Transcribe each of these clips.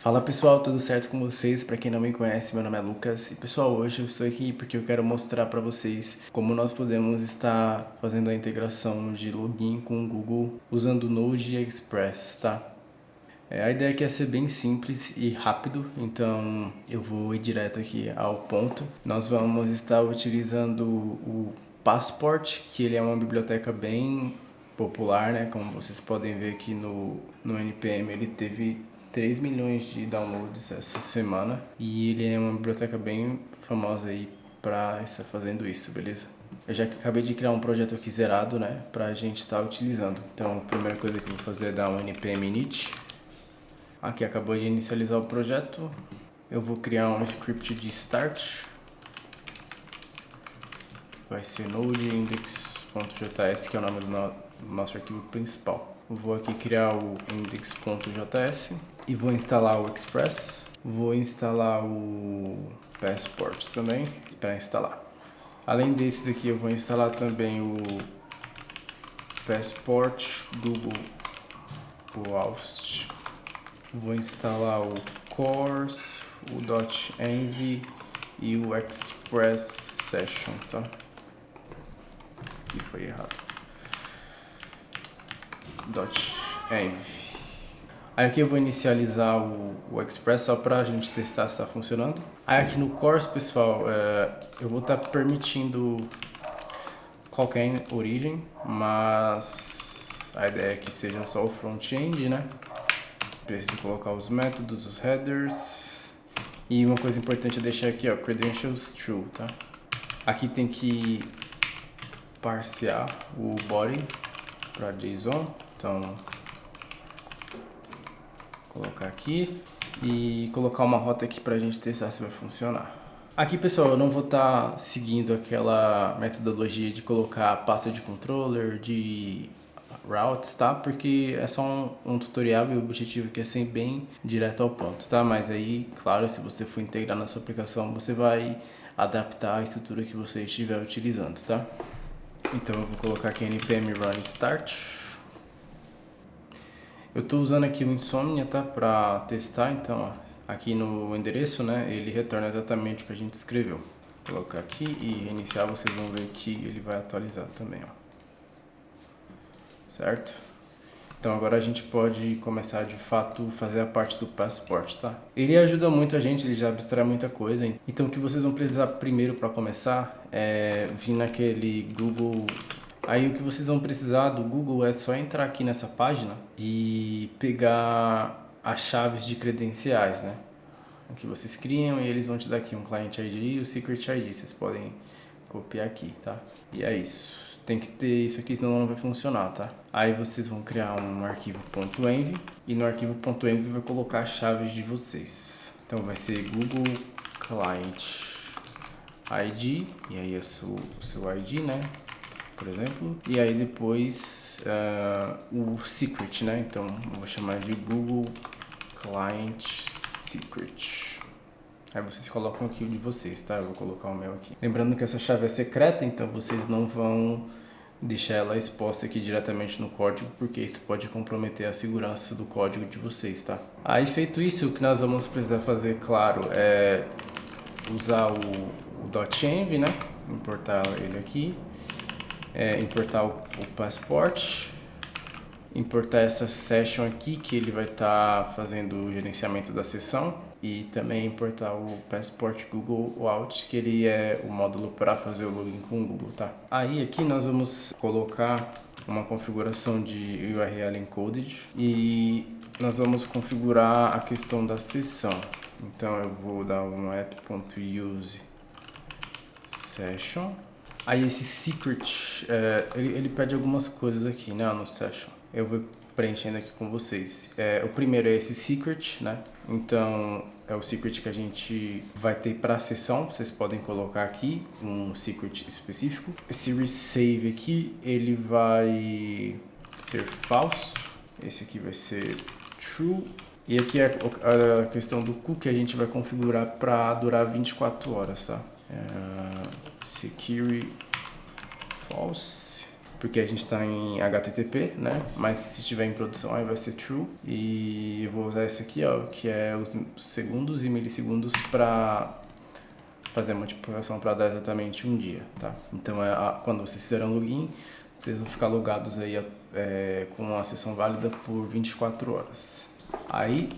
Fala pessoal, tudo certo com vocês? Para quem não me conhece, meu nome é Lucas e pessoal, hoje eu estou aqui porque eu quero mostrar para vocês como nós podemos estar fazendo a integração de login com o Google usando o Node e Express, tá? A ideia aqui é ser bem simples e rápido, então eu vou ir direto aqui ao ponto. Nós vamos estar utilizando o Passport, que ele é uma biblioteca bem popular, né? Como vocês podem ver aqui no NPM, ele teve 3 milhões de downloads essa semana e ele é uma biblioteca bem famosa aí para estar fazendo isso, beleza? Eu já acabei de criar um projeto aqui zerado, né, pra gente estar utilizando. Então, a primeira coisa que eu vou fazer é dar um npm init. Aqui acabou de inicializar o projeto. Eu vou criar um script de start. Vai ser node index.js, que é o nome do nosso arquivo principal. Eu vou aqui criar o index.js e vou instalar o Express. Vou instalar o Passport também para instalar. Além desses aqui, eu vou instalar também o Passport Google Host. Vou instalar o Course, o .env e o Express Session, tá? Aqui foi errado. .env. Aí aqui eu vou inicializar o Express só para a gente testar se está funcionando. Aí aqui no Course, pessoal, eu vou estar permitindo qualquer origem, mas a ideia é que seja só o front-end, né? Preciso colocar os métodos, os headers. E uma coisa importante é deixar aqui, ó, credentials true, tá? Aqui tem que parsear o body para JSON. Então, colocar aqui e colocar uma rota aqui para a gente testar se vai funcionar. Aqui, pessoal, eu não vou estar seguindo aquela metodologia de colocar pasta de controller, de routes, tá? Porque é só um tutorial e o objetivo aqui é ser bem direto ao ponto, tá? Mas aí, claro, se você for integrar na sua aplicação, você vai adaptar a estrutura que você estiver utilizando, tá? Então eu vou colocar aqui npm run start. Eu estou usando aqui o Insomnia, tá? Para testar, então, ó, aqui no endereço, né? Ele retorna exatamente o que a gente escreveu. Vou colocar aqui e reiniciar, vocês vão ver que ele vai atualizar também, ó. Certo? Então agora a gente pode começar de fato fazer a parte do passaporte, tá? Ele ajuda muito a gente, ele já abstrai muita coisa. Então o que vocês vão precisar primeiro para começar é vir naquele Google. Aí o que vocês vão precisar do Google é só entrar aqui nessa página e pegar as chaves de credenciais, né? Que vocês criam e eles vão te dar aqui um Client ID e o Secret ID. Vocês podem copiar aqui, tá? E é isso. Tem que ter isso aqui, senão não vai funcionar, tá? Aí vocês vão criar um arquivo .env e no arquivo .env vai colocar as chaves de vocês. Então vai ser Google Client ID, e aí é o seu ID, né? Por exemplo. E aí depois o secret, né? Então eu vou chamar de Google Client Secret. Aí vocês colocam aqui o de vocês, tá? Eu vou colocar o meu aqui. Lembrando que essa chave é secreta, então vocês não vão deixar ela exposta aqui diretamente no código, porque isso pode comprometer a segurança do código de vocês, tá? Aí feito isso, o que nós vamos precisar fazer, claro, é usar o .env, né? Importar ele aqui. Importar o passport. Importar essa session aqui, que ele vai estar fazendo o gerenciamento da sessão. E também importar o Passport Google Out, que ele é o módulo para fazer o login com o Google, tá? Aí aqui nós vamos colocar uma configuração de URL encoded e nós vamos configurar a questão da sessão. Então eu vou dar um app.use session. Aí esse secret, ele pede algumas coisas aqui, né, no session. Eu vou preenchendo aqui com vocês. O primeiro é esse secret, né? Então é o secret que a gente vai ter para a sessão. Vocês podem colocar aqui um secret específico. Esse resave aqui, ele vai ser false. Esse aqui vai ser true. E aqui é a questão do cookie que a gente vai configurar para durar 24 horas, tá? Security false. porque a gente está em HTTP, né? Mas se estiver em produção aí vai ser true. E eu vou usar esse aqui, ó, que é os segundos e milissegundos para fazer a multiplicação para dar exatamente um dia, tá? Então quando vocês fizerem login, vocês vão ficar logados aí com uma sessão válida por 24 horas. Aí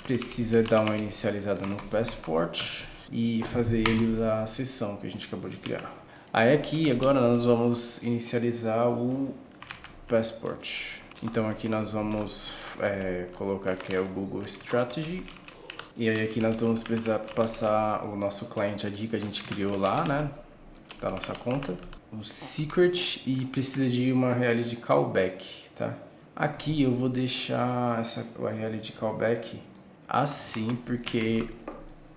precisa dar uma inicializada no Passport e fazer ele usar a sessão que a gente acabou de criar. Aí aqui agora nós vamos inicializar o Passport. Então aqui nós vamos colocar que é o Google Strategy. E aí aqui nós vamos precisar passar o nosso cliente ID que a gente criou lá, né? Da nossa conta. O secret e precisa de uma URL de callback, tá? Aqui eu vou deixar essa URL de callback assim, porque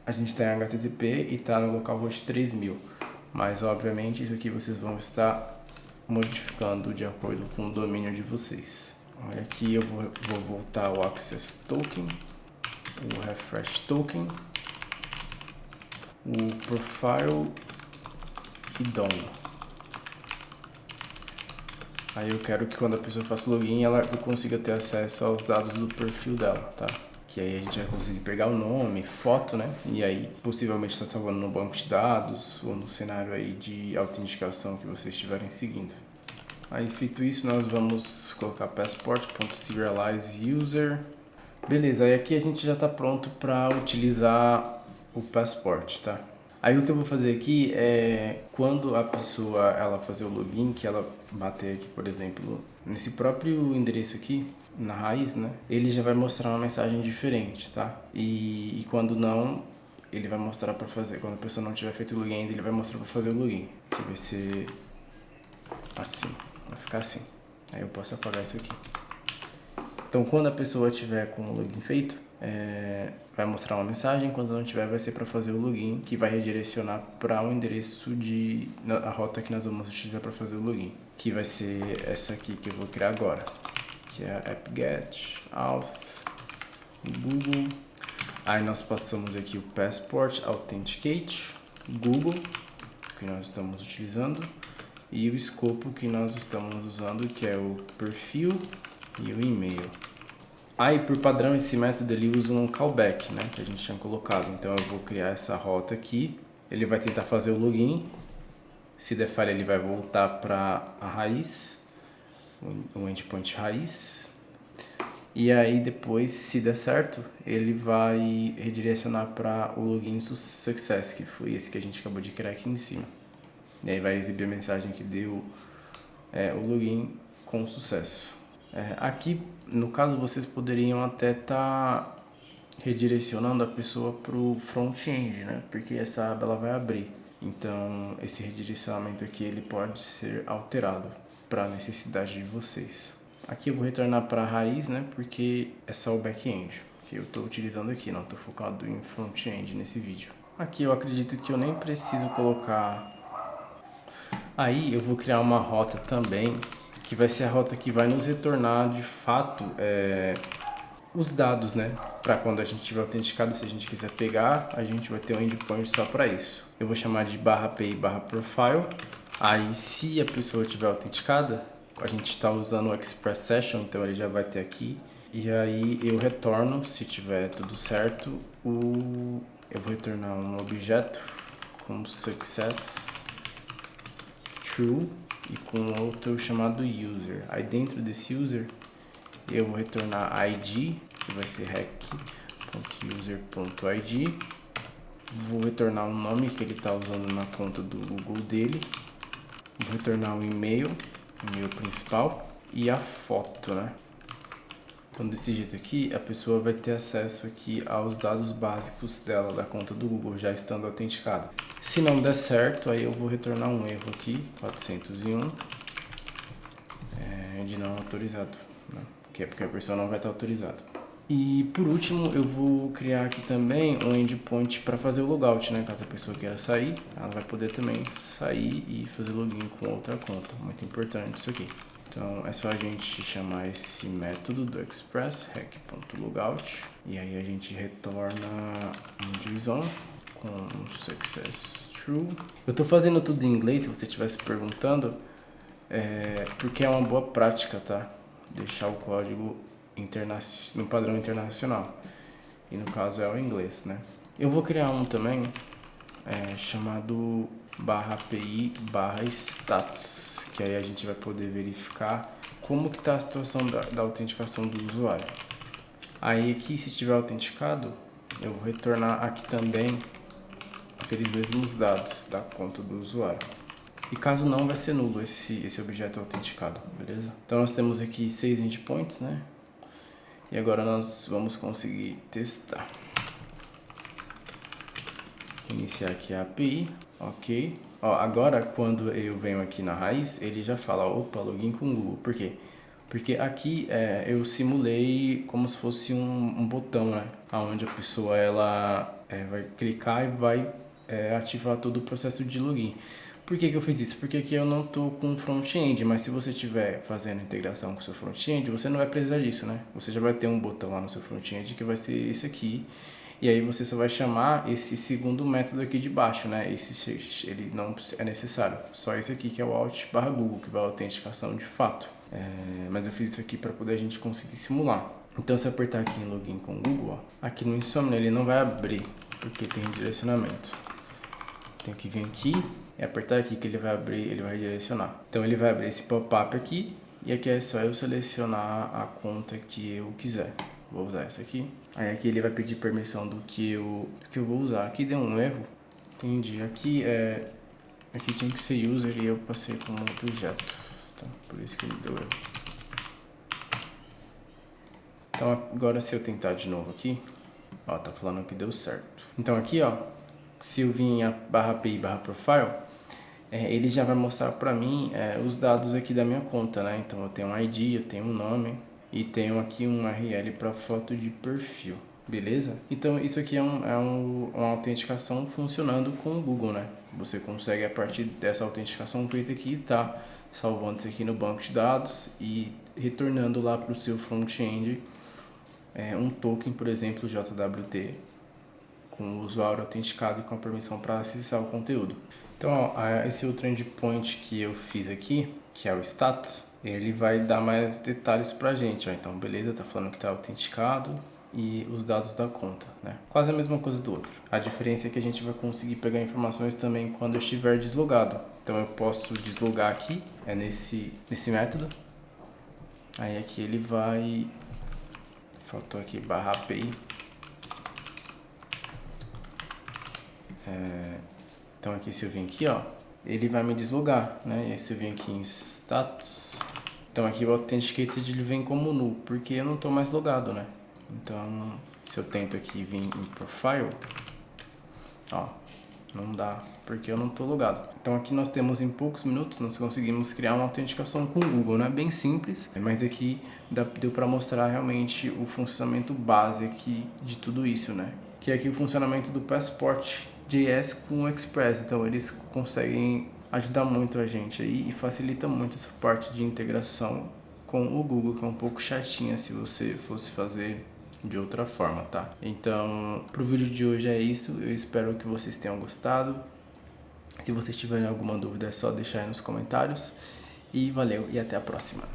a gente está em HTTP e está no localhost 3000. Mas obviamente isso aqui vocês vão estar modificando de acordo com o domínio de vocês. Aqui eu vou voltar o Access Token, o Refresh Token, o Profile e DOM. Aí eu quero que quando a pessoa faça login, eu consiga ter acesso aos dados do perfil dela, tá? Que aí a gente vai conseguir pegar o nome, foto, né? E aí possivelmente está salvando no banco de dados ou no cenário aí de autenticação que vocês estiverem seguindo. Aí feito isso, nós vamos colocar passport.serialize_user. Beleza, aí aqui a gente já está pronto para utilizar o Passport, tá? Aí o que eu vou fazer aqui é, quando a pessoa ela fazer o login, que ela bater aqui, por exemplo, nesse próprio endereço aqui, na raiz, né? Ele já vai mostrar uma mensagem diferente, tá? E quando não, ele vai mostrar para fazer. Quando a pessoa não tiver feito o login ainda, ele vai mostrar para fazer o login. Que vai ser assim, vai ficar assim. Aí eu posso apagar isso aqui. Então, quando a pessoa tiver com o login feito, vai mostrar uma mensagem. Quando não tiver, vai ser para fazer o login, que vai redirecionar para o endereço a rota que nós vamos utilizar para fazer o login, que vai ser essa aqui que eu vou criar agora, que é apt-get auth Google. Aí nós passamos aqui o Passport Authenticate Google, que nós estamos utilizando, e o escopo que nós estamos usando, que é o perfil e o e-mail. Aí, por padrão, esse método ele usa um callback, né, que a gente tinha colocado. Então eu vou criar essa rota aqui, ele vai tentar fazer o login, se der falha ele vai voltar para a raiz, o endpoint raiz, e aí depois, se der certo, ele vai redirecionar para o login success, que foi esse que a gente acabou de criar aqui em cima. E aí vai exibir a mensagem que deu o login com sucesso. Aqui, no caso, vocês poderiam até estar redirecionando a pessoa para o front-end, né? Porque essa aba ela vai abrir. Então, esse redirecionamento aqui ele pode ser alterado para a necessidade de vocês. Aqui eu vou retornar para a raiz, né? Porque é só o back-end que eu estou utilizando aqui, não estou focado em front-end nesse vídeo. Aqui eu acredito que eu nem preciso colocar. Aí eu vou criar uma rota também, que vai ser a rota que vai nos retornar de fato os dados, né? Para quando a gente tiver autenticado, se a gente quiser pegar, a gente vai ter um endpoint só para isso. Eu vou chamar de /pay/profile. Aí se a pessoa tiver autenticada, a gente está usando o Express Session, então ele já vai ter aqui. E aí eu retorno, se tiver tudo certo, eu vou retornar um objeto com success true e com outro chamado user. Aí dentro desse user eu vou retornar id, que vai ser rec.user.id. Vou retornar o nome que ele está usando na conta do Google dele. Vou retornar o e-mail principal e a foto, né? Então desse jeito aqui a pessoa vai ter acesso aqui aos dados básicos dela da conta do Google já estando autenticada. Se não der certo, aí eu vou retornar um erro aqui, 401, de não autorizado, né? Que é porque a pessoa não vai estar autorizada. E por último, eu vou criar aqui também um endpoint para fazer o logout, né? Caso a pessoa queira sair, ela vai poder também sair e fazer login com outra conta. Muito importante isso aqui. Então é só a gente chamar esse método do Express, rec.logout, e aí a gente retorna um JSON com success true. Eu tô fazendo tudo em inglês, se você estiver se perguntando, porque é uma boa prática, tá? Deixar o código no padrão internacional. E no caso é o inglês, né? Eu vou criar um também chamado /API/status, que aí a gente vai poder verificar como que está a situação da autenticação do usuário. Aí aqui, se estiver autenticado, eu vou retornar aqui também aqueles mesmos dados da conta do usuário. E caso não, vai ser nulo esse objeto autenticado, beleza? Então nós temos aqui 6 endpoints, né? E agora nós vamos conseguir testar. Iniciar aqui a API, ok. Ó, agora quando eu venho aqui na raiz, ele já fala, opa, login com o Google. Por quê? Porque aqui eu simulei como se fosse um botão, né? Onde a pessoa vai clicar e vai ativar todo o processo de login. Por que eu fiz isso? Porque aqui eu não estou com front-end, mas se você estiver fazendo integração com o seu front-end, você não vai precisar disso, né? Você já vai ter um botão lá no seu front-end que vai ser esse aqui. E aí você só vai chamar esse segundo método aqui de baixo, né? Ele não é necessário. Só esse aqui que é o out/Google, que vai a autenticação de fato. Mas eu fiz isso aqui para poder a gente conseguir simular. Então se eu apertar aqui em login com o Google, ó, aqui no Insomnia ele não vai abrir, porque tem redirecionamento. Tenho que vir aqui e apertar aqui que ele vai abrir, ele vai redirecionar. Então ele vai abrir esse pop-up aqui e aqui é só eu selecionar a conta que eu quiser. Vou usar essa aqui. Aí aqui ele vai pedir permissão do que eu vou usar. Aqui deu um erro. Entendi. Aqui tinha que ser user e eu passei como objeto. Então, por isso que ele deu erro. Então agora se eu tentar de novo aqui, ó, tá falando que deu certo. Então aqui, ó, se eu vir em /API/profile, ele já vai mostrar para mim os dados aqui da minha conta, né? Então eu tenho um ID, eu tenho um nome e tenho aqui um URL para foto de perfil, beleza? Então isso aqui é uma autenticação funcionando com o Google, né? Você consegue a partir dessa autenticação feita aqui, tá salvando isso aqui no banco de dados e retornando lá para o seu front-end um token, por exemplo, JWT, com o usuário autenticado e com a permissão para acessar o conteúdo. Então, ó, esse outro endpoint que eu fiz aqui, que é o status, ele vai dar mais detalhes pra gente, ó. Então, beleza, tá falando que tá autenticado e os dados da conta, né? Quase a mesma coisa do outro. A diferença é que a gente vai conseguir pegar informações também quando eu estiver deslogado. Então, eu posso deslogar aqui, nesse método. Aí aqui ele vai... Faltou aqui /API. Então aqui se eu vir aqui, ó, ele vai me deslogar, né? E aí se eu vir aqui em status, então aqui o authenticated ele vem como null, porque eu não estou mais logado, né? Então se eu tento aqui vir em profile, ó, não dá, porque eu não estou logado. Então aqui nós temos em poucos minutos, nós conseguimos criar uma autenticação com o Google, né? Bem simples, mas aqui deu para mostrar realmente o funcionamento base aqui de tudo isso, né? Que é aqui o funcionamento do Passport.js com o Express. Então eles conseguem ajudar muito a gente aí e facilita muito essa parte de integração com o Google, que é um pouco chatinha se você fosse fazer de outra forma, tá? Então, pro vídeo de hoje é isso. Eu espero que vocês tenham gostado. Se vocês tiverem alguma dúvida é só deixar aí nos comentários. E valeu e até a próxima.